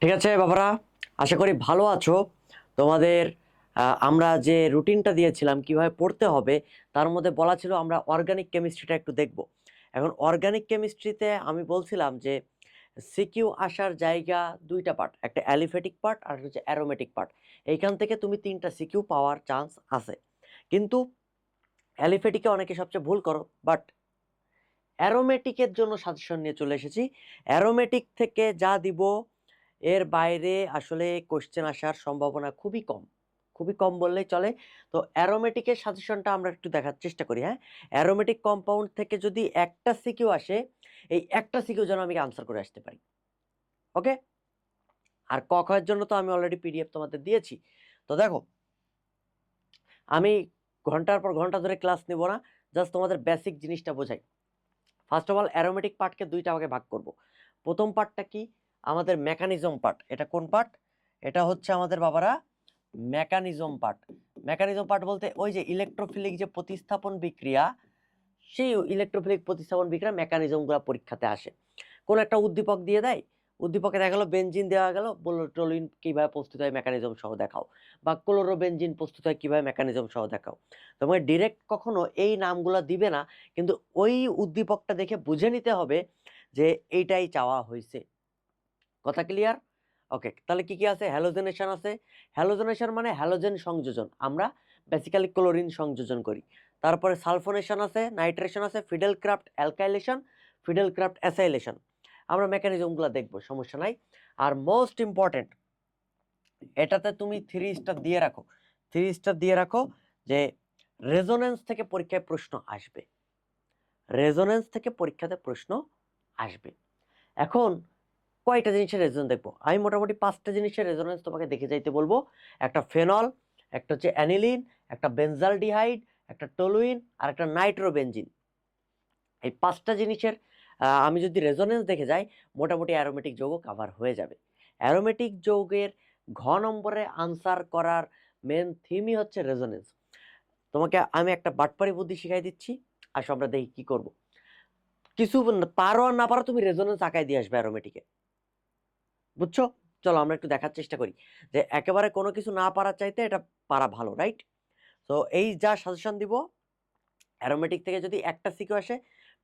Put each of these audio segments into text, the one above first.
ঠিক আছে বাবারা, আশা করি ভালো আছো। তোমাদের আমরা যে রুটিনটা দিয়েছিলাম কিভাবে পড়তে হবে, তার মধ্যে বলা ছিল আমরা অর্গানিক কেমিস্ট্রিটা একটু দেখব। এখন অর্গানিক কেমিস্ট্রিতে আমি বলছিলাম যে সিকিউ আসার জায়গা দুইটা পার্ট, একটা অ্যালিফেটিক পার্ট আর হচ্ছে অ্যারোমেটিক পার্ট। এইখান থেকে তুমি তিনটা সিকিউ পাওয়ার চান্স আছে, কিন্তু অ্যালিফেটিকে অনেকে সবচেয়ে ভুল করো। বাট অ্যারোমেটিকের জন্য সাজেশন নিয়ে চলে এসেছি। অ্যারোমেটিক থেকে যা দিব এর বাইরে আসলে কোশ্চেন আসার সম্ভাবনা খুবই কম, খুবই কম বললেই চলে। তো অ্যারোমেটিকের সাজেশনটা আমরা একটু দেখার চেষ্টা করি। হ্যাঁ, অ্যারোমেটিক কম্পাউন্ড থেকে যদি একটা সিকিউ আসে, এই একটা সিকিউ যেন আমি আনসার করে আসতে পারি। ওকে, আর ক খ এর জন্য তো আমি অলরেডি পিডিএফ তোমাদের দিয়েছি। তো দেখো, আমি ঘন্টার পর ঘন্টা ধরে ক্লাস নেব না, জাস্ট তোমাদের বেসিক জিনিসটা বোঝাই। ফার্স্ট অফ অল অ্যারোমেটিক পার্টকে দুইটা ভাগে ভাগ করব। প্রথম পার্টটা কি, আমাদের মেকানিজম পার্ট। এটা কোন পার্ট? এটা হচ্ছে আমাদের বাবারা মেকানিজম পার্ট। মেকানিজম পার্ট বলতে ওই যে ইলেকট্রোফিলিক যে প্রতিস্থাপন বিক্রিয়া, সেই ইলেকট্রোফিলিক প্রতিস্থাপন বিক্রিয়া মেকানিজমগুলো পরীক্ষাতে আসে। কোন একটা উদ্দীপক দিয়ে দেয়, উদ্দীপকে দেখা গেলো বেনজিন দেওয়া গেল, বললো টলুইন কিভাবে প্রস্তুত হয় মেকানিজম সহ দেখাও, বা ক্লোরোবেনজিন প্রস্তুত হয় কিভাবে মেকানিজম সহ দেখাও। তোমাকে ডিরেক্ট কখনো এই নামগুলো দিবে না, কিন্তু ওই উদ্দীপকটা দেখে বুঝে নিতে হবে যে এইটাই চাওয়া হয়েছে। কথা ক্লিয়ার? ওকে, তাহলে কি কি আছে? হ্যালোজেনেশন আছে। হ্যালোজেনেশন মানে হ্যালোজেন সংযোজন, আমরা বেসিক্যালি ক্লোরিন সংযোজন করি। তারপরে সালফোনেশন আছে, নাইট্রেশন আছে, fiddle craft alkylation, fiddle craft acylation. আমরা মেকানিজমগুলো দেখবো, সমস্যা নাই। আর মোস্ট ইম্পর্টেন্ট, এটাতে তুমি 3 স্টার দিয়ে রাখো, 3 স্টার দিয়ে রাখো যে রেজোনেন্স থেকে পরীক্ষায় প্রশ্ন আসবে, রেজোনেন্স থেকে পরীক্ষাতে প্রশ্ন আসবে। এখন কয়টা জিনিসের রেজোনেন্স দেখবো? আমি মোটামুটি 5টা জিনিসের রেজোনেন্স তোমাকে দেখে যাইতে বলবো। একটা ফেনল, একটা হচ্ছে অ্যানিলিন, একটা বেনজালডিহাইড, একটা টলুইন, আর একটা নাইট্রোবেনজিন। এই 5টা জিনিসের আমি যদি রেজোনেন্স দেখে যাই, মোটামুটি অ্যারোমেটিক যৌগ কাভার হয়ে যাবে। অ্যারোমেটিক যৌগের ঘ নম্বরে আনসার করার মেন থিমই হচ্ছে রেজোনেন্স। তোমাকে আমি একটা বাটপারি বুদ্ধি শিখাই দিচ্ছি, আসো আমরা দেখি কি করব। কিছু পারো আর না পারো, তুমি রেজোনেন্স আঁকাই দিয়ে আসবে অ্যারোমেটিকে, বুঝছো? চলো আমরা একটু দেখার চেষ্টা করি যে একেবারে কোনো কিছু না পারার চাইতে এটা পারা ভালো, রাইট? তো এই যা সাজেশন দিব, অ্যারোমেটিক থেকে যদি একটা সিকিউ আসে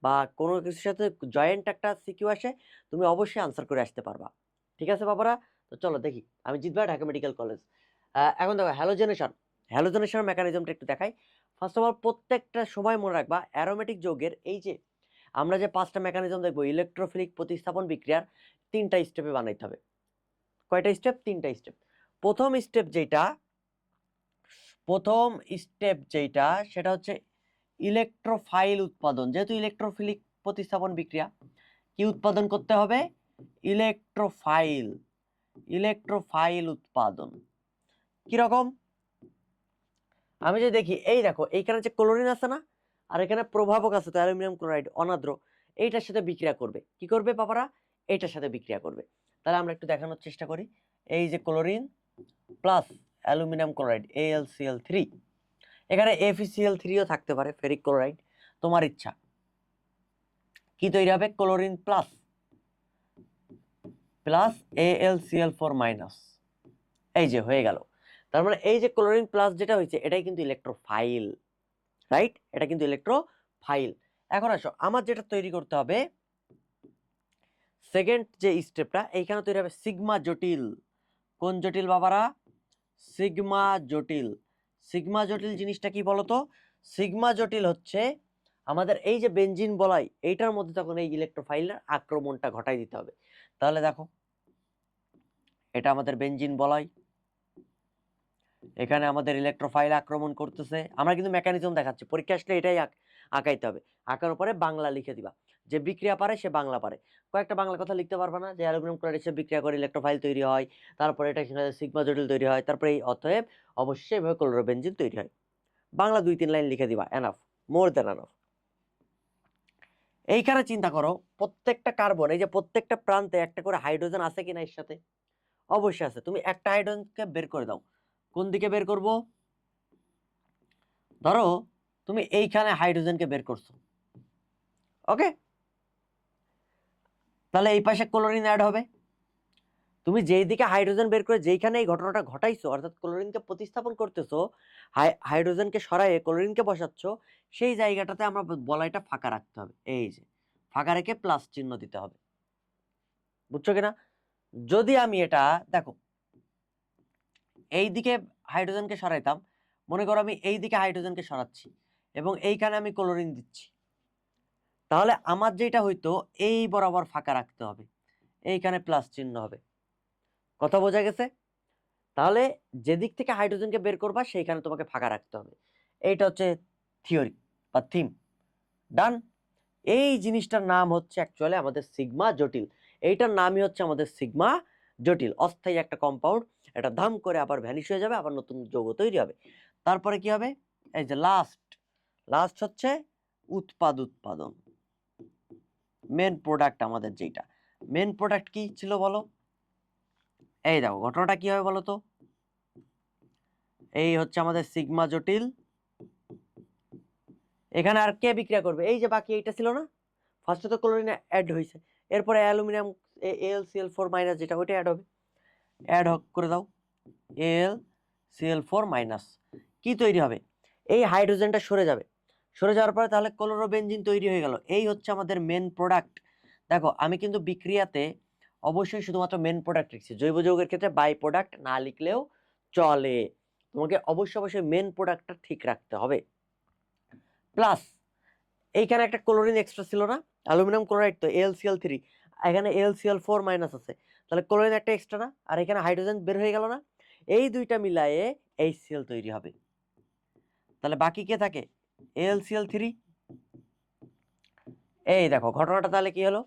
বা কোনো কিছুর সাথে জয়েন্ট একটা সিকিউ আসে, তুমি অবশ্যই আনসার করে আসতে পারবা। ঠিক আছে বাবারা? তো চলো দেখি, আমি জিতবা ঢাকা মেডিকেল কলেজ। এখন দেখো হ্যালোজেনেশন, হ্যালোজেনেশন মেকানিজমটা একটু দেখাই। ফার্স্ট অফ অল প্রত্যেকটা সময় মনে রাখবা অ্যারোমেটিক যৌগের এই যে আমরা যে 5টা মেকানিজম দেখবো, ইলেকট্রোফিলিক প্রতিস্থাপন বিক্রিয়ার 3টা স্টেপে বানাইতে হবে। কয়টা স্টেপ? 3টা স্টেপ। প্রথম স্টেপ যেটা, প্রথম স্টেপ যেটা সেটা হচ্ছে ইলেকট্রোফাইল উৎপাদন। যেহেতু ইলেকট্রোফিলিক প্রতিস্থাপন বিক্রিয়া, কি উৎপাদন করতে হবে? ইলেকট্রোফাইল, ইলেকট্রোফাইল উৎপাদন। কিরকম? আমি যে দেখি, এই দেখো এইখানে যে ক্লোরিন আছে না, আর এখানে প্রভাবক আছে তো অ্যালুমিনিয়াম ক্লোরাইড অনাদ্র, এইটার সাথে বিক্রিয়া করবে। কি করবে বাবারা? এইটার সাথে বিক্রিয়া করবে। তাহলে আমরা একটু দেখানোর চেষ্টা করি। এই যে chlorine plus aluminium chloride AlCl3, এখানে FeCl3ও থাকতে পারে, ফেরিক ক্লোরাইড, তোমার ইচ্ছা। কি তৈরি হবে? Chlorine plus plus AlCl4 minus, এই যে হয়ে গেল। তার মানে এই যে ক্লোরিন প্লাস যেটা হয়েছে, এটাই কিন্তু ইলেকট্রোফাইল, রাইট? এটা কিন্তু ইলেকট্রোফাইল। এখন আসো, আমার যেটা তৈরি করতে হবে সেকেন্ড যে স্টেপটা, এইখানে তৈরি হবে সিগমা জটিল। কোন জটিল বাবারা? সিগমা জটিল। সিগমা জটিল জিনিসটা কি বলতো? সিগমা জটিল হচ্ছে আমাদের এই যে বেনজিন বলাই, এইটার মধ্যে তখন এই ইলেকট্রোফাইলের আক্রমণটা ঘটাই দিতে হবে। তাহলে দেখো, এটা আমাদের বেনজিন বলাই, এখানে আমাদের ইলেকট্রোফাইল আক্রমণ করতেছে। আমরা কিন্তু মেকানিজম দেখাচ্ছি, পরীক্ষা আসলে এটাই আঁকাইতে হবে। আঁকার উপরে বাংলা লিখে দিবা, যে বিক্রিয়া পারে সে বাংলা পারে। কয়েকটা বাংলা কথা লিখতে পারবা না, যে অ্যালুমিনিয়াম ক্লোরাইড এসে বিক্রিয়া করে ইলেকট্রোফাইল তৈরি হয়, তারপরে এটা সিগমা জটিল তৈরি হয়, তারপরে এই অতএব অবশ্যই এভাবে ক্লোরোবেনজিন তৈরি হয়। বাংলা 2-3 লাইন লিখে দিবা, এনাফ, মোর দেন এনাফ। এইখানে চিন্তা করো, প্রত্যেকটা কার্বন, এই যে প্রত্যেকটা প্রান্তে একটা করে হাইড্রোজেন আছে কিনা এর সাথে? অবশ্যই আছে। তুমি একটা হাইড্রোজেনকে বের করে দাও, কোন দিকে বের করব? ধরো তুমি এইখানে হাইড্রোজেনকে বের করছো, ওকে, তাহলে এই পাশে ক্লোরিন অ্যাড হবে, তুমি যেই দিকে হাইড্রোজেন বের করে যেইখানে এই ঘটনাটা ঘটাইছো, অর্থাৎ ক্লোরিনকে প্রতিস্থাপন করতেছো, হাইড্রোজেনকে সরাইয়ে ক্লোরিনকে বসাচ্ছ, সেই জায়গাটাতে আমরা বলাইটা ফাঁকা রাখতে হবে। এই যে ফাঁকা রেখে প্লাস চিহ্ন দিতে হবে, বুঝছো কিনা? যদি আমি এটা দেখো এই দিকে হাইড্রোজেনকে সরাইতাম, মনে করো আমি এই দিকে হাইড্রোজেনকে সরাচ্ছি এবং এইখানে আমি ক্লোরিন দিচ্ছি, তাহলে আমার যেটা হইতো এই বরাবর ফাঁকা রাখতে হবে, এইখানে প্লাস চিহ্ন হবে। কথা বোঝা গেছে? তাহলে যেদিক থেকে হাইড্রোজেনকে বের করবা সেইখানে তোমাকে ফাঁকা রাখতে হবে। এইটা হচ্ছে থিওরি বা থিম। ডান। এই জিনিসটার নাম হচ্ছে অ্যাকচুয়ালি আমাদের সিগমা জটিল। এইটার নামই হচ্ছে আমাদের সিগমা জটিল। অস্থায়ী একটা কম্পাউন্ড, এটা ধাম করে আবার ভ্যানিশ হয়ে যাবে, আবার নতুন যৌগ তৈরি হবে। তারপরে কি হবে? এই যে লাস্ট হচ্ছে উৎপাদন, মেন প্রোডাক্ট। আমাদের যেটা মেন প্রোডাক্ট কি ছিল বলো? এই দেখো ঘটনাটা কি হবে বলো তো। এই হচ্ছে আমাদের সিগমা জটিল, এখানে আর কে বিক্রিয়া করবে? এই যে বাকি এইটা ছিল না, ফার্স্টে তো ক্লোরিন অ্যাড হয়েছে, এরপরে অ্যালুমিনিয়াম AlCl4- যেটা ওইটা অ্যাড হবে, অ্যাড করে দাও AlCl4-। কি তৈরি হবে? এই হাইড্রোজেনটা সরে যাবে, সরে যাওয়ার পরে তাহলে ক্লোরোবেনজিন তৈরি হয়ে গেল। এই হচ্ছে আমাদের মেন প্রোডাক্ট। দেখো আমি কিন্তু বিক্রিয়াতে অবশ্যই শুধুমাত্র মেন প্রোডাক্ট লিখছি, জৈব যৌগের ক্ষেত্রে বাই প্রোডাক্ট না লিখলেও চলে, তোমাকে অবশ্যই মেন প্রোডাক্টটা ঠিক রাখতে হবে। প্লাস এইখানে একটা ক্লোরিন এক্সট্রা ছিল না, অ্যালুমিনিয়াম ক্লোরাইড তো AlCl3, এখানে AlCl4- আছে, তাহলে ক্লোরিন একটা এক্সট্রা না, আর এখানে হাইড্রোজেন বের হয়ে গেল না, এই দুইটা মিলায়ে HCl তৈরি হবে। তাহলে বাকি কে থাকে? AlCl3। এই দেখো ঘটনাটা তাহলে কি হলো,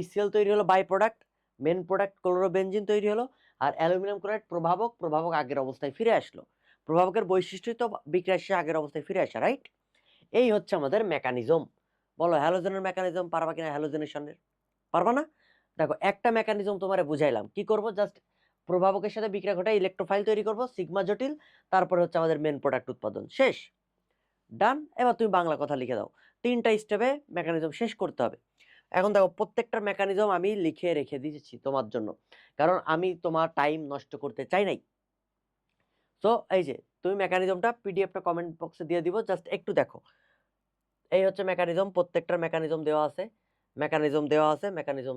HCl তৈরি হলো byproduct, main product chlorobenzene তৈরি হলো, আর অ্যালুমিনিয়াম ক্লোরাইড প্রভাবক আগের অবস্থায় ফিরে আসলো। প্রভাবকের বৈশিষ্ট্যই তো বিক্রিয়া শেষে আগের অবস্থায় ফিরে আসা, রাইট? এই হচ্ছে আমাদের মেকানিজম। বলো হ্যালোজেনের মেকানিজম পারবা কিনা? হ্যালোজেনেশনের পারবা না? দেখো একটা মেকানিজম তোমারে বুঝাইলাম, কি করব? জাস্ট প্রভাবকের সাথে বিক্রিয়া ঘটায় ইলেকট্রোফাইল তৈরি করব, সিগমা জটিল, তারপরে হচ্ছে আমাদের মেন প্রোডাক্ট উৎপাদন, শেষ। ডান। এবার তুমি বাংলা কথা লিখে দাও, 3টা স্টেপে মেকানিজম শেষ করতে হবে। এখন দেখো প্রত্যেকটা মেকানিজম আমি লিখে রেখে দিয়েছি তোমার জন্য, কারণ আমি তোমার টাইম নষ্ট করতে চাই নাই। তো এই যে তুমি মেকানিজমটা পিডিএফটা কমেন্ট বক্সে দিয়ে দিব, জাস্ট একটু দেখো। এই হচ্ছে মেকানিজম, প্রত্যেকটার মেকানিজম দেওয়া আছে, মেকানিজম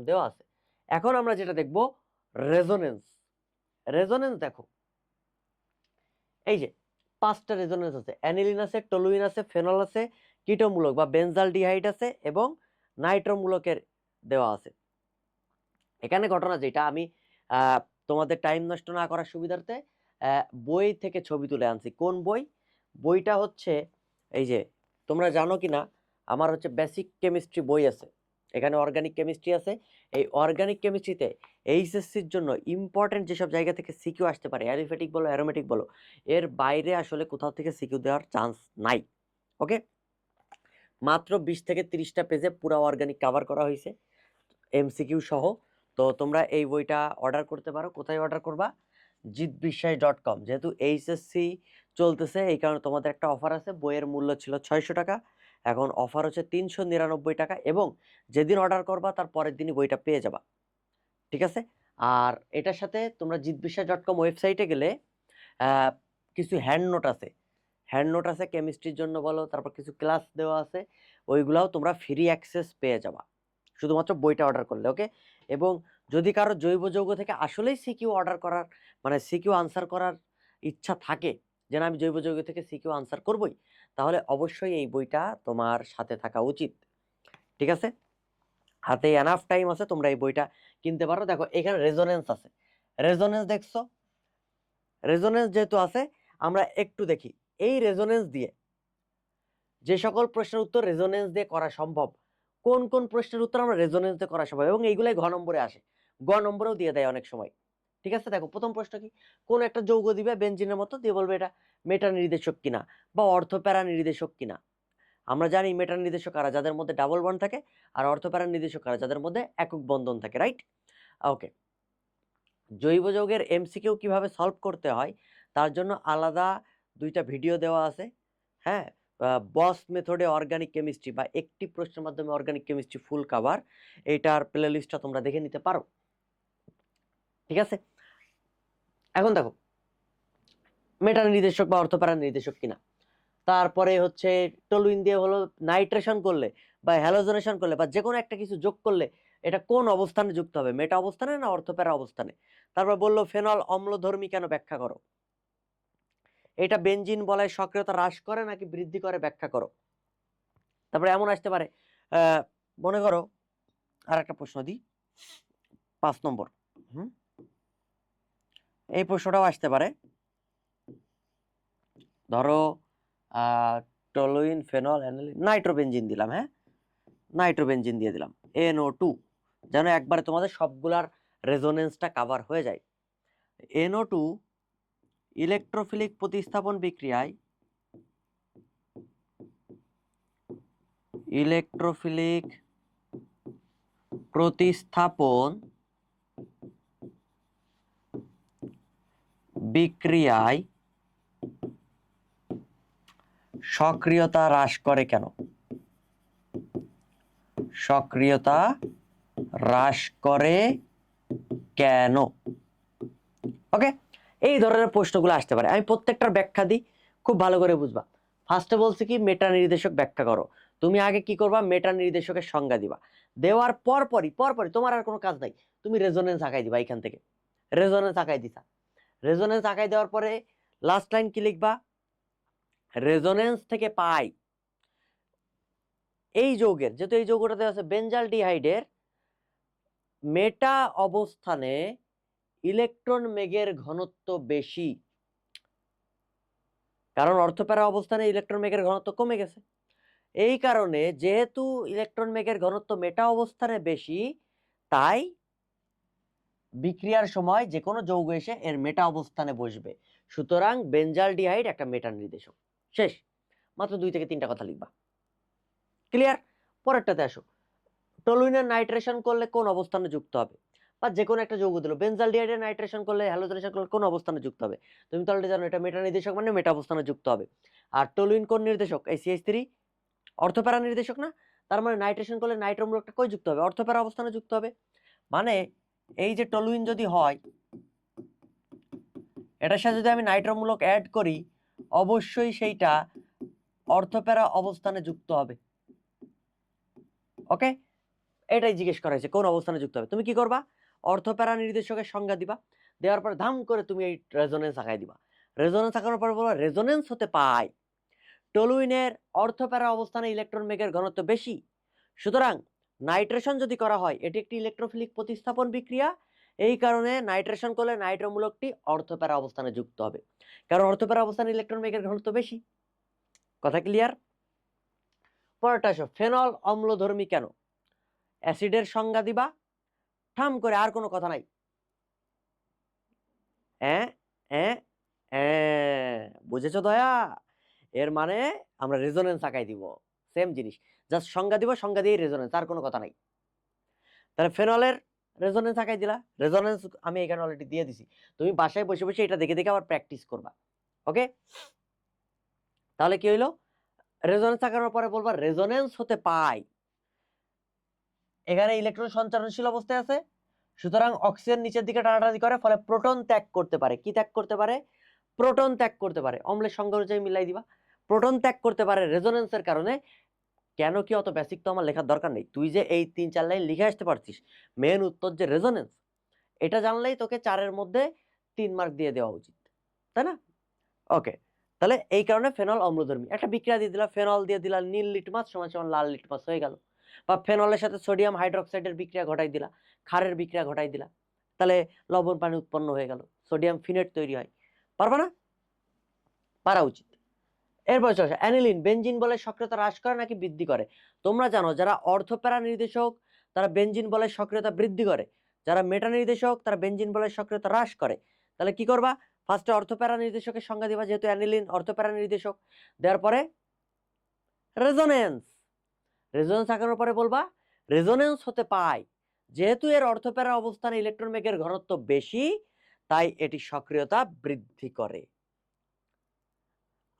দেওয়া আছে। এখন আমরা যেটা দেখব রেজোনেন্স। রেজোনেন্স দেখো এই যে 5টা রেজোনেন্স আছে, অ্যানিলিন আছে, টলুইন আছে, ফেনল আছে, কিটোমূলক বা বেনজালডিহাইড আছে এবং নাইট্রোমূলকের দেওয়া আছে। এখানে ঘটনা যেটা আমি তোমাদের টাইম নষ্ট না করার সুবিধার্থে বই থেকে ছবি তুলে আনছি। কোন বই? বইটা হচ্ছে এই যে, তোমরা জানো কি না, আমার হচ্ছে বেসিক কেমিস্ট্রি বই আছে, এখানে অর্গানিক কেমিস্ট্রি আছে। এই অর্গানিক কেমিস্ট্রিতে এইচএসসির জন্য ইম্পর্টেন্ট যেসব জায়গা থেকে সিকিউ আসতে পারে, অ্যালিফেটিক বলো অ্যারোমেটিক বলো, এর বাইরে আসলে কোথাও থেকে সিকিউ দেওয়ার চান্স নাই। ওকে, মাত্র 20 থেকে 30টা পেজে পুরো অর্গানিক কভার করা হয়েছে এমসিকিউ সহ। তো তোমরা এই বইটা অর্ডার করতে পারো। কোথায় অর্ডার করবা? জিতবিশ্বাস.com। যেহেতু এইচএসসি চলতেছে এই কারণে তোমাদের একটা অফার আছে, বইয়ের মূল্য ছিল 600 টাকা, এখন অফার হচ্ছে 399 টাকা, এবং যেদিন অর্ডার করবা তার পরের দিনই বইটা পেয়ে যাবা, ঠিক আছে? আর এটার সাথে তোমরা জিতবিশ্বাস.com ওয়েবসাইটে গেলে কিছু হ্যান্ড নোট আছে কেমিস্ট্রির জন্য বলো, তারপর কিছু ক্লাস দেওয়া আছে, ওইগুলাও তোমরা ফ্রি অ্যাক্সেস পেয়ে যাবা শুধুমাত্র বইটা অর্ডার করলে। ওকে, এবং যদি কারো জৈব যৌগ থেকে আসলেই সিকিউ অর্ডার করার মানে সিকিউ আনসার করার ইচ্ছা থাকে, যে না আমি জৈব যৌগ থেকে সিকিউ আনসার করবই, তাহলে অবশ্যই এই বইটা তোমার সাথে থাকা উচিত, ঠিক আছে? হাতে এনাফ টাইম আছে, তোমরা এই বইটা কিনতে পারো। দেখো এখানে রেজোনেন্স আছে, রেজোনেন্স দেখছো? রেজোনেন্স যেহেতু আছে, আমরা একটু দেখি এই রেজোনেন্স দিয়ে যে সকল প্রশ্নের উত্তর রেজোনেন্স দিয়ে করা সম্ভব, কোন কোন প্রশ্নের উত্তর আমরা রেজোনেন্স দিয়ে করা সম্ভব, এবং এইগুলাই ঘ নম্বরে আসে, গ নম্বরেও দিয়ে দেয় অনেক সময়, ঠিক আছে? দেখো প্রথম প্রশ্ন কি, কোন একটা যৌগ দিবে বেনজিনের মতো, দিয়ে বলবে এটা মেটা নির্দেশক কিনা বা অর্থপ্যারা নির্দেশক কিনা। আমরা জানি মেটা নির্দেশক কারা, যাদের মধ্যে ডাবল বন্ড থাকে, আর অর্থপ্যারা নির্দেশক কারা, যাদের মধ্যে একক বন্ধন থাকে, রাইট? ওকে, জৈব যৌগের এমসিকিউ কিভাবে সলভ করতে হয় তার জন্য আলাদা 2টা ভিডিও দেওয়া আছে। হ্যাঁ, বস মেথডে অর্গানিক কেমিস্ট্রি বা একটি প্রশ্নের মাধ্যমে অর্গানিক কেমিস্ট্রি ফুল কভার, এটার প্লে লিস্টটা তোমরা দেখে নিতে পারো, ঠিক ঠিক আছে, এখন দেখো মেটা নির্দেশক বা অর্থপ্যারা নির্দেশক কিনা। তারপরে হচ্ছে টলুইন দিয়ে হলো নাইট্রেশন করলে বা হ্যালোজেনেশন করলে বা যে কোনো একটা কিছু যোগ করলে এটা কোন অবস্থানে যুক্ত হবে, মেটা অবস্থানে না অর্থপ্যারা অবস্থানে। তারপর বললো ফেনল অম্লধর্মী কেন, ব্যাখ্যা করো। এটা বেনজিন বলয় সক্রিয়তা হ্রাস করে নাকি বৃদ্ধি করে, ব্যাখ্যা করো। তারপরে এমন আসতে পারে মনে করো আর একটা প্রশ্ন দিই 5 নম্বর। এই প্রশ্নটাও আসতে পারে, ধরো টলুইন ফেনল অ্যানিলিন নাইট্রোবেনজিন দিলাম, হ্যাঁ নাইট্রোবেনজিন দিয়ে দিলাম NO2, যেন একবারে তোমাদের সবগুলার রেজোনেন্সটা কাভার হয়ে যায়। NO2 ইলেকট্রোফিলিক প্রতিস্থাপন বিক্রিয়ায় ইলেকট্রোফিলিক প্রতিস্থাপন বিক্রিয়ায় সক্রিয়তা হ্রাস করে কেন, সক্রিয়তা হ্রাস করে কেন। ওকে, এই ধরনের প্রশ্নগুলো আসতে পারে। আমি প্রত্যেকটার ব্যাখ্যা দিই, খুব ভালো করে বুঝবা। ফার্স্টে বলছি কি মেটা নির্দেশক ব্যাখ্যা করো। তুমি আগে কি করবা, মেটা নির্দেশকের সংজ্ঞা দিবা, দেওয়ার পরপরই তোমার আর কোনো কাজ নাই, তুমি রেজোনেন্স আঁকাই দিবা। এখান থেকে রেজোনেন্স আঁকাই দিছা, রেজোনেন্স আঁকাই দেওয়ার পরে লাস্ট লাইন কি লিখবা, রেজোনেন্স থেকে পাই এই যৌগের, যেহেতু এই যৌগটা দেওয়া আছে বেনজালডিহাইডের মেটা অবস্থানে ইলেকট্রন মেঘের ঘনত্ব বেশি, কারণ অর্থপ্যারা অবস্থানে ইলেকট্রন মেঘের ঘনত্ব কমে গেছে। এই কারণে যেহেতু ইলেকট্রন মেঘের ঘনত্ব মেটা অবস্থানে বেশি, তাই বিক্রিয়ার সময় যে কোনো যৌগ এসে এর মেটা অবস্থানে বসবে। সুতরাং বেনজালডিহাইড একটা মেটা নির্দেশক। শেষ, মাত্র 2 থেকে 3টা কথা লিখবা, ক্লিয়ার। পরেরটাতে আসো, টলুইনের নাইট্রেশন করলে কোন অবস্থানে যুক্ত হবে, বা যে কোনো একটা যৌগ দিল বেনজালডিহাইডের নাইট্রেশন করলে হ্যালোজেনেশন করলে কোন অবস্থানে যুক্ত হবে। তুমি তো অলরেডি জানো এটা মেটা নির্দেশক, মানে মেটা অবস্থানে যুক্ত হবে। আর টলুইন কোন নির্দেশক, এই CH3 অর্থপ্যারা নির্দেশক না, তার মানে নাইট্রেশন করলে নাইট্রোমূলকটা কই যুক্ত হবে, অর্থপ্যারা অবস্থানে যুক্ত হবে। মানে এই যে টলুইন যদি হয়, এটার সাথে যদি আমি নাইট্রোমূলক অ্যাড করি, অবশ্যই সেইটা অর্থপ্যারা অবস্থানে যুক্ত হবে। ওকে, এটাই জিজ্ঞেস করা হয়েছে কোন অবস্থানে যুক্ত হবে। তুমি কি করবা, অর্থপ্যারা নির্দেশকের সংজ্ঞা দিবা, দেওয়ার পর ধাম করে তুমি এই রেজোনেন্স আঁকাই দিবা। রেজোনেন্স আঁকানোর পর বলবা রেজোনেন্স হতে পায় টলুইনের অর্থপ্যারা অবস্থানে ইলেকট্রন মেঘের ঘনত্ব বেশি, সুতরাং নাইট্রেশন যদি করা হয় এটি একটি ইলেকট্রোফিলিক প্রতিস্থাপন বিক্রিয়া, এই কারণে নাইট্রেশন করলে নাইট্রোমূলকটি অর্থপ্যারা অবস্থানে যুক্ত হবে, কারণ অর্থপ্যারা অবস্থানে ইলেকট্রন মেঘের ঘনত্ব বেশি। কথা ক্লিয়ার। পরেরটা আসো, ফেনল অম্লধর্মী কেন, অ্যাসিডের সংজ্ঞা দিবা, ঠাম করে, আর কোনো কথা নাই। বুঝেছো দয়া, এর মানে আমরা রেজোনেন্স আঁকাই দিব, সেম জিনিস, জাস্ট সংজ্ঞা দিব, সংজ্ঞা দিয়ে রেজোনেন্স, আর কোনো কথা নাই। তাহলে ফেনলের রেজোনেন্স আঁকাই দিলা, রেজোনেন্স আমি এখানে অলরেডি দিয়ে দিছি, তুমি বাসায় বসে বসে এটা দেখে দেখে আবার প্র্যাকটিস করবা। ওকে, তাহলে কি হইলো, রেজোনেন্স আঁকানোর পরে বলবা রেজোনেন্স হতে পায়, এখানে ইলেকট্রন সঞ্চারণশীল অবস্থায় আছে, সুতরাং অক্সিজেন নিচের দিকে টানাটানি করে, ফলে প্রোটন ত্যাগ করতে পারে। কি ত্যাগ করতে পারে, প্রোটন ত্যাগ করতে পারে। অম্লের সংখ্যা অনুযায়ী মিলাই দিবা, প্রোটন ত্যাগ করতে পারে রেজোনেন্সের কারণে। কেন কি অত বেসিক তো আমার লেখার দরকার নেই, তুই যে এই 3-4 লাইন লিখে আসতে পারছিস, মেন উত্তর যে রেজোনেন্স, এটা জানলেই তোকে 4-এর মধ্যে 3 মার্ক দিয়ে দেওয়া উচিত, তাই না। ওকে, তাহলে এই কারণে ফেনল অম্লধর্মী। একটা বিক্রিয়া দিয়ে দিলা, ফেনল দিয়ে দিলা নীল লিটমাস সমান সমান লাল লিটমাস হয়ে গেল, বা ফেনলের সাথে সোডিয়াম হাইড্রোক্সাইডের বিক্রিয়া ঘটাই দিলা, ক্ষারের বিক্রিয়া ঘটাই দিলা, তাহলে লবণ পানি উৎপন্ন হয়ে গেল, সোডিয়াম ফিনেট তৈরি হয়। পারবা না, পারা উচিত। এরপর চলে অ্যানিলিন বেনজিন বলে সক্রিয়তা হ্রাস করে নাকি বৃদ্ধি করে। তোমরা জানো যারা অর্থপ্যারা নির্দেশক তারা বেনজিন বলে সক্রিয়তা বৃদ্ধি করে, যারা মেটা নির্দেশক তারা বেনজিন বলে সক্রিয়তা হ্রাস করে। তাহলে কি করবা, ফার্স্টে অর্থপ্যারা নির্দেশকের সংজ্ঞা দিবা, যেহেতু অ্যানিলিন অর্থপ্যারা নির্দেশক, দেওয়ার পরে রেজোনেন্স, রেজোনেন্স আঁকানোর পরে বলবা রেজোনেন্স হতে পায়, যেহেতু এর অর্থপ্যারা অবস্থানে ইলেকট্রন মেঘের ঘনত্ব বেশি, তাই এটি সক্রিয়তা বৃদ্ধি করে।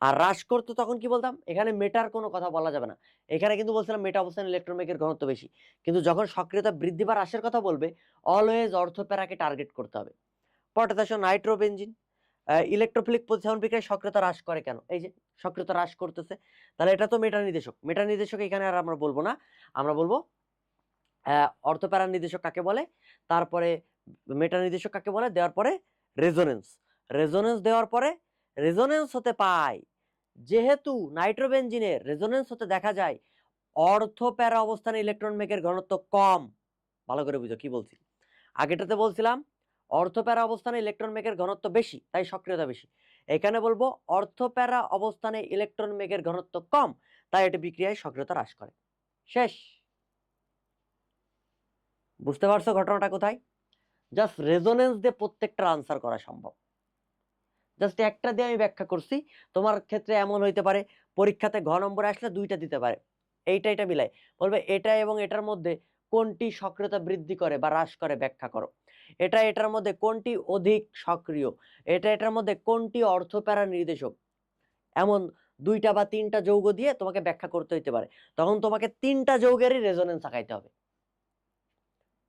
আর হ্রাস করতো তখন কি বলতাম, এখানে মেটার কোনো কথা বলা যাবে না, এখানে কিন্তু বলছিলাম মেটা অবস্থানে ইলেকট্রনবেগের ঘনত্ব বেশি। কিন্তু যখন সক্রিয়তা বৃদ্ধি বা হ্রাসের কথা বলবে অলওয়েজ অর্থপ্যারাকে টার্গেট করতে হবে। পরটা আসো নাইট্রোবেনজিন। ইলেকট্রোফিলিক প্রতিস্থাপন বিক্রিয়ায় সক্রিয়তা হ্রাস করে কেন? এই যে সক্রিয়তা হ্রাস করতেছে, তাহলে এটা তো মেটা নির্দেশক। মেটা নির্দেশক এখানে আর আমরা বলবো না, আমরা বলবো অর্থপ্যারা নির্দেশক কাকে বলে, তারপরে মেটা নির্দেশক কাকে বলে, দেওয়ার পরে রেজোনেন্স। রেজোনেন্স দেওয়ার পরে রেজোনেন্স হতে পায়, যেহেতু নাইট্রোবেনজিনের রেজোনেন্স হতে দেখা যায় অর্থপ্যারা অবস্থানে ইলেকট্রন বেগের ঘনত্ব কম। ভালো করে বুঝো কি বলছি। আগেটাতে বলছিলাম অর্থপ্যারা অবস্থানে ইলেকট্রন বেগের ঘনত্ব বেশি, তাই সক্রিয়তা বেশি। এখানে বলবো অর্থপ্যারা অবস্থানে ইলেকট্রন বেগের ঘনত্ব কম, তাই এটি বিক্রিয়ায় সক্রিয়তা হ্রাস করে। শেষ। বুঝতে পারছো ঘটনাটা কোথায়? জাস্ট রেজোনেন্স দিয়ে প্রত্যেকটা আনসার করা সম্ভব। জাস্ট একটা দিয়ে আমি ব্যাখ্যা করছি। তোমার ক্ষেত্রে এমন হইতে পারে পরীক্ষাতে ঘ নম্বরে আসলে দুইটা দিতে পারে, এইটা মিলাই বলবে এটা এবং এটার মধ্যে কোনটি সক্রিয়তা বৃদ্ধি করে বা হ্রাস করে ব্যাখ্যা করো। এটার মধ্যে কোনটি অধিক সক্রিয়, এটার মধ্যে কোনটি অর্থপ্যারা নির্দেশক। এমন দুইটা বা তিনটা যৌগ দিয়ে তোমাকে ব্যাখ্যা করতে হইতে পারে, তখন তোমাকে তিনটা যৌগেরই রেজোনেন্স আঁকাইতে হবে,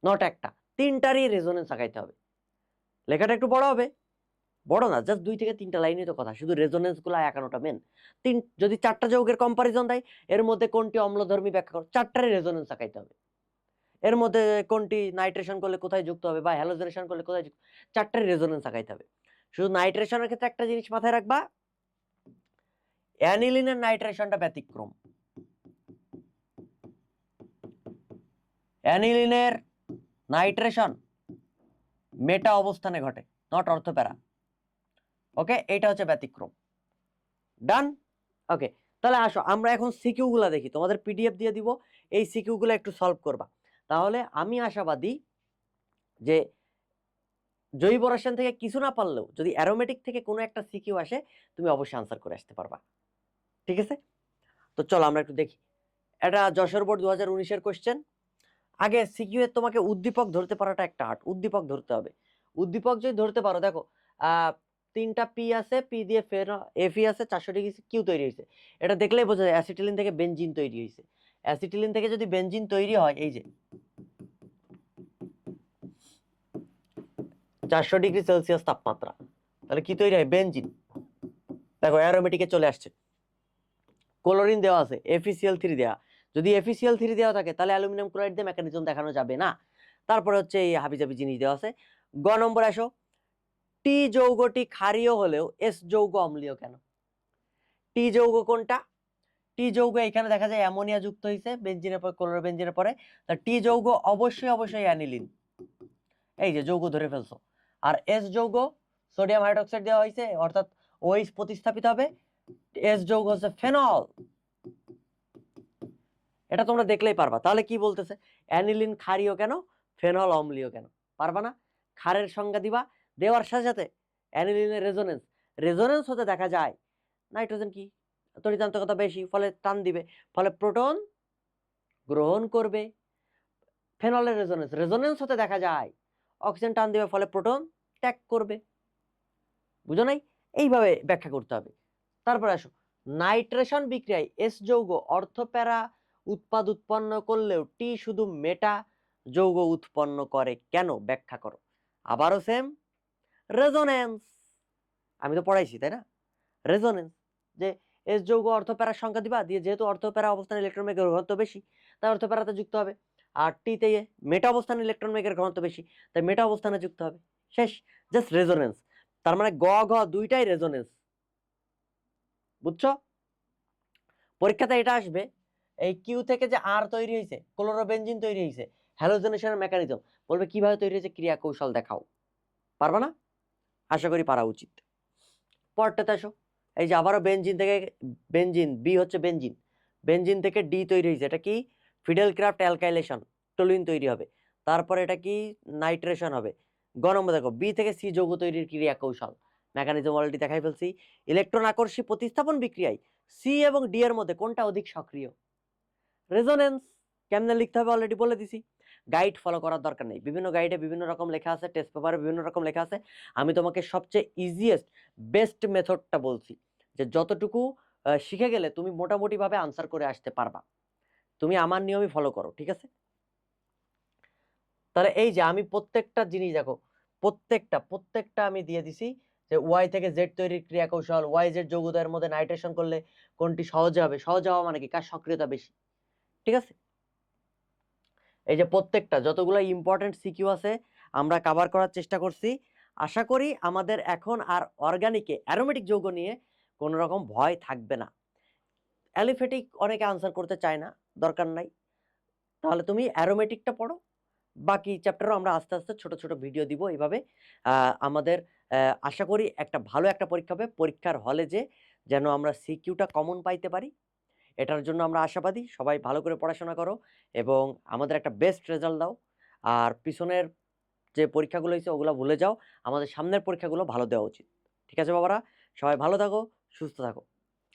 নট একটা, তিনটারই রেজোনেন্স আঁকাইতে হবে। লেখাটা একটু বড় হবে, বড় না, জাস্ট 2 থেকে 3টা লাইনই তো কথা, শুধু রেজোনেন্স গুলো একানোটা মেন। যদি 4টা যৌগের কম্পারিজন দেয়, এর মধ্যে কোনটি অম্লধর্মী ব্যাখ্যা করো, 4টারই রেজোনেন্স আঁকাইতে হবে। এর মধ্যে কোনটি নাইট্রেশন করলে কোথায় যুক্ত হবে বা হ্যালোজেনেশন করলে কোথায় যুক্ত, 4টারই রেজোনেন্স আঁকাইতে হবে। শুধু নাইট্রেশনের ক্ষেত্রে একটা জিনিস মাথায় রাখবা, অ্যানিলিনের নাইট্রেশনটা ব্যতিক্রম। অ্যানিলিনের নাইট্রেশন মেটা অবস্থানে ঘটে, নট অর্থপ্যারা। ওকে, এটা হচ্ছে ব্যতিক্রম। ডান। ওকে, তাহলে আসো আমরা এখন সিকিউ গুলা দেখি, তোমাদের পিডিএফ দিয়ে দিব, এই সিকিউ গুলো একটু সলভ করবা। তাহলে আমি আশাবাদী যে জৈব রসায়ন থেকে কিছু না পারলেও যদি অ্যারোমেটিক থেকে কোনো একটা সিকিউ আসে, তুমি অবশ্যই আনসার করে আসতে পারবা। ঠিক আছে, তো চলো আমরা একটু দেখি। এটা যশোর বোর্ড 2019-এর কোশ্চেন। আগে সিকিউ এর তোমাকে উদ্দীপক ধরতে পারাটা একটা আর্ট, উদ্দীপক ধরতে হবে। উদ্দীপক যদি ধরতে পারো, দেখো 3টা পি আছে, পি দিয়ে ফের এফি আছে, 400 ডিগ্রি কিউ তৈরি হয়েছে। এটা দেখলেই বোঝা যায় অ্যাসিটিলিন থেকে বেনজিন তৈরি হয়েছে। অ্যাসিটিলিন থেকে যদি বেনজিন তৈরি হয়, এই যে 400 ডিগ্রি সেলসিয়াস তাপমাত্রা, তাহলে কি তৈরি হয়? বেনজিন। দেখো অ্যারোমেটিকে চলে আসছে, ক্লোরিন দেওয়া আছে, FeCl3 দেওয়া। যদি FeCl3 দেওয়া থাকে তাহলে অ্যালুমিনিয়াম ক্লোরাইড দিয়ে মেকানিজম দেখানো যাবে না। তারপরে হচ্ছে এই হাবিজাবি জিনিস দেওয়া আছে। গ নম্বর আসো, টি যৌগটি ক্ষারীয় হলেও এস যৌগ অম্লীয় কেন? টি যৌগ কোনটা? টি যৌগ এখানে দেখা যায় অ্যামোনিয়া যুক্ত হয়েছে বেনজিনের পরে, ক্লোরোবেনজিনের পরে, তা টি যৌগ অবশ্যই অ্যানিলিন, এই যে যৌগ ধরে ফেলছো। আর এস যৌগ সোডিয়াম হাইড্রোক্সাইড দেওয়া হয়েছে, অর্থাৎ ওএইচ প্রতিস্থাপিত হবে, এস যৌগ হচ্ছে ফেনল। এটা তোমরা দেখলেই পারবা। তাহলে কি বলতেছে, অ্যানিলিন ক্ষারীয় কেন, ফেনল অম্লীয় কেন? পারবা না? ক্ষারের সংজ্ঞা দিবা, দেওয়ার সাথে সাথে অ্যানিলিনের রেজোনেন্স, রেজোনেন্স হতে দেখা যায় নাইট্রোজেন কি তড়িতান্তকতা বেশি, ফলে টান দিবে, ফলে প্রোটন গ্রহণ করবে। ফেনলের রেজোনেন্স, রেজোনেন্স হতে দেখা যায় অক্সিজেন টান দিবে, ফলে প্রোটন ত্যাগ করবে। বুঝো নাই? এইভাবে ব্যাখ্যা করতে হবে। তারপরে আসো, নাইট্রেশন বিক্রিয়ায় এস যৌগ অর্থপ্যারা উৎপন্ন করলেও টি শুধু মেটা যৌগ উৎপন্ন করে কেন? ব্যাখ্যা করো। আবারও সেম, রেজোনেন্স। আমি তো পড়াইছি তাই না? রেজোনেন্স, যে এস যৌগ অর্থপ্যারার সংখ্যা দিবা, দিয়ে যেহেতু অর্থপ্যারা অবস্থানে ইলেকট্রন বেগের ঘনত্ব বেশি, তাই অর্থপ্যারাতে যুক্ত হবে। আর টিতে মেটা অবস্থানে ইলেকট্রন বেগের ঘনত্ব বেশি, তাই মেটা অবস্থানে যুক্ত হবে। শেষ, জাস্ট রেজোনেন্স। তার মানে গ ঘ দুইটাই রেজোনেন্স। বুঝছো? পরীক্ষাতে এটা আসবে, এই কিউ থেকে যে আর তৈরি হয়েছে, ক্লোরোবেনজিন তৈরি হয়েছে, হ্যালোজেনেশনের মেকানিজম, বলবে কিভাবে তৈরি হয়েছে, ক্রিয়া কৌশল দেখাও। পারবা না? আশা করি পারা উচিত। পরটাতে আসো, এই যে আবারও বেনজিন থেকে, বেনজিন বি হচ্ছে বেনজিন, বেনজিন থেকে ডি তৈরি হয়েছে, এটা কি? ফিডেলক্রাফট অ্যালকাইলেশন, টলুইন তৈরি হবে। তারপরে এটা কি? নাইট্রেশন হবে। গ নম্বর দেখো, বি থেকে সি যৌগ তৈরির ক্রিয়া কৌশল, মেকানিজম অলরেডি দেখাই ফেলছি। ইলেকট্রন আকর্ষী প্রতিস্থাপন বিক্রিয়ায় সি এবং ডি এর মধ্যে কোনটা অধিক সক্রিয়? রেজোনেন্স। কেমনে লিখতে হবে অলরেডি বলে দিছি, গাইড ফলো করার দরকার নেই, বিভিন্ন গাইডে বিভিন্ন রকম লেখা আছে, টেস্ট পেপারে বিভিন্ন রকম লেখা আছে। আমি তোমাকে সবচেয়ে ইজিয়েস্ট বেস্ট মেথডটা বলছি, যে যতটুকু শিখে গেলে তুমি মোটামুটিভাবে আনসার করে আসতে পারবা। তুমি আমার নিয়মই ফলো করো, ঠিক আছে? তাহলে এই যে আমি প্রত্যেকটা জিনিস দেখো, প্রত্যেকটা আমি দিয়ে দিছি যে ওয়াই থেকে জেড তৈরির ক্রিয়া কৌশল, ওয়াই জেড যৌগদ্বয়ের মধ্যে নাইট্রেশন করলে কোনটি সহজে হবে, সহজে হওয়া মানে কি, কার সক্রিয়তা বেশি, ঠিক আছে? এই যে প্রত্যেকটা যতগুলো ইম্পর্টেন্ট সিকিউ আছে আমরা কভার করার চেষ্টা করছি। আশা করি আমাদের এখন আর অর্গানিকে অ্যারোমেটিক যৌগ নিয়ে কোনো রকম ভয় থাকবে না। অ্যালিফেটিক অনেকে আনসার করতে চায় না, দরকার নাই। তাহলে তুমি অ্যারোমেটিকটা পড়ো, বাকি চ্যাপ্টারও আমরা আস্তে আস্তে ছোট ছোট ভিডিও দিব এইভাবে। আমাদের আশা করি একটা ভালো একটা পরীক্ষা হবে, পরীক্ষার হলে যেন আমরা সিকিউটা কমন পাইতে পারি, এটার জন্য আমরা আশাবাদী। সবাই ভালো করে পড়াশোনা করো এবং আমাদের একটা বেস্ট রেজাল্ট দাও। আর পিছনের যে পরীক্ষাগুলো হয়েছে ওগুলো ভুলে যাও, আমাদের সামনের পরীক্ষাগুলো ভালো দেওয়া উচিত। ঠিক আছে বাবারা, সবাই ভালো থাকো, সুস্থ থাকো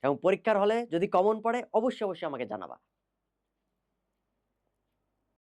এবং পরীক্ষার হলে যদি কমন পড়ে অবশ্যই আমাকে জানাবা।